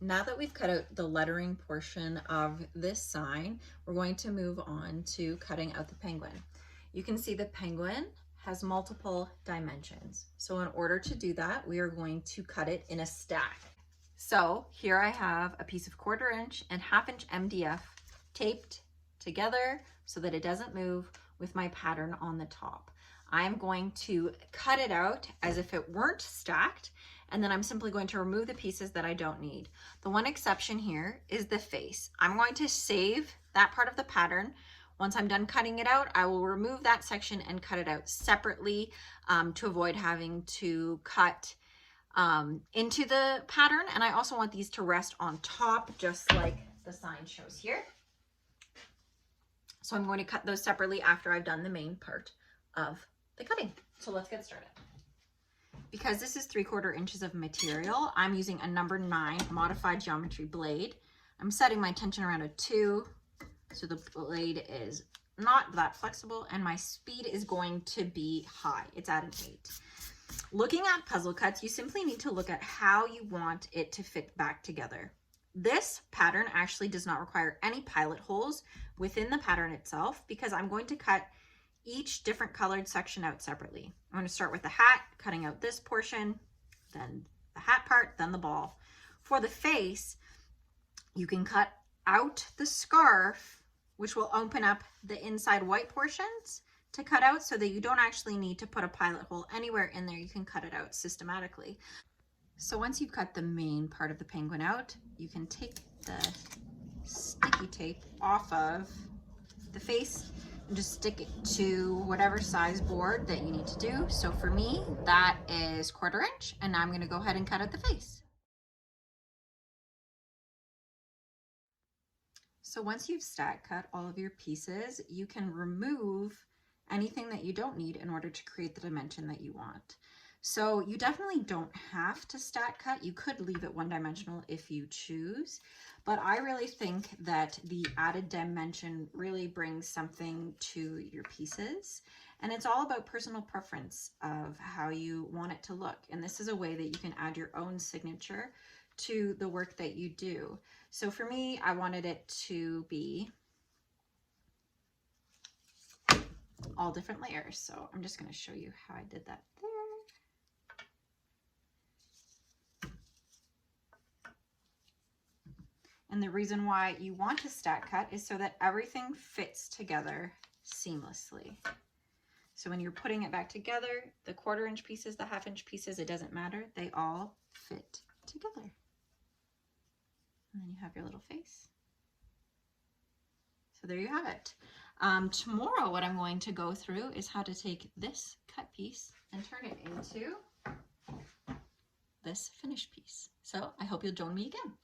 Now that we've cut out the lettering portion of this sign, we're going to move on to cutting out the penguin. You can see the penguin has multiple dimensions. So in order to do that, we are going to cut it in a stack. So here I have a piece of 1/4 inch and 1/2 inch MDF taped together so that it doesn't move with my pattern on the top. I'm going to cut it out as if it weren't stacked, and then I'm simply going to remove the pieces that I don't need. The one exception here is the face. I'm going to save that part of the pattern. Once I'm done cutting it out, I will remove that section and cut it out separately to avoid having to cut into the pattern. And I also want these to rest on top, just like the sign shows here. So I'm going to cut those separately after I've done the main part of the cutting. So let's get started. Because this is 3/4 inches of material, I'm using a number 9 modified geometry blade. I'm setting my tension around a 2, so the blade is not that flexible, and my speed is going to be high. It's at an 8. Looking at puzzle cuts, you simply need to look at how you want it to fit back together. This pattern actually does not require any pilot holes within the pattern itself because I'm going to cut each different colored section out separately. I'm going to start with the hat, cutting out this portion, then the hat part, then the ball. For the face, you can cut out the scarf, which will open up the inside white portions to cut out so that you don't actually need to put a pilot hole anywhere in there. You can cut it out systematically. So once you've cut the main part of the penguin out, you can take the sticky tape off of the face and just stick it to whatever size board that you need to do. So for me, that is 1/4 inch, and now I'm going to go ahead and cut out the face. So once you've stack cut all of your pieces, you can remove anything that you don't need in order to create the dimension that you want. So you definitely don't have to stack cut. You could leave it one-dimensional if you choose, but I really think that the added dimension really brings something to your pieces, and it's all about personal preference of how you want it to look. And this is a way that you can add your own signature to the work that you do. So for me, I wanted it to be all different layers. So I'm just going to show you how I did that there. And the reason why you want to stack cut is so that everything fits together seamlessly. So when you're putting it back together, the 1/4 inch pieces, the 1/2 inch pieces, it doesn't matter. They all fit together. And then you have your little face. So there you have it. Tomorrow, what I'm going to go through is how to take this cut piece and turn it into this finished piece. So I hope you'll join me again.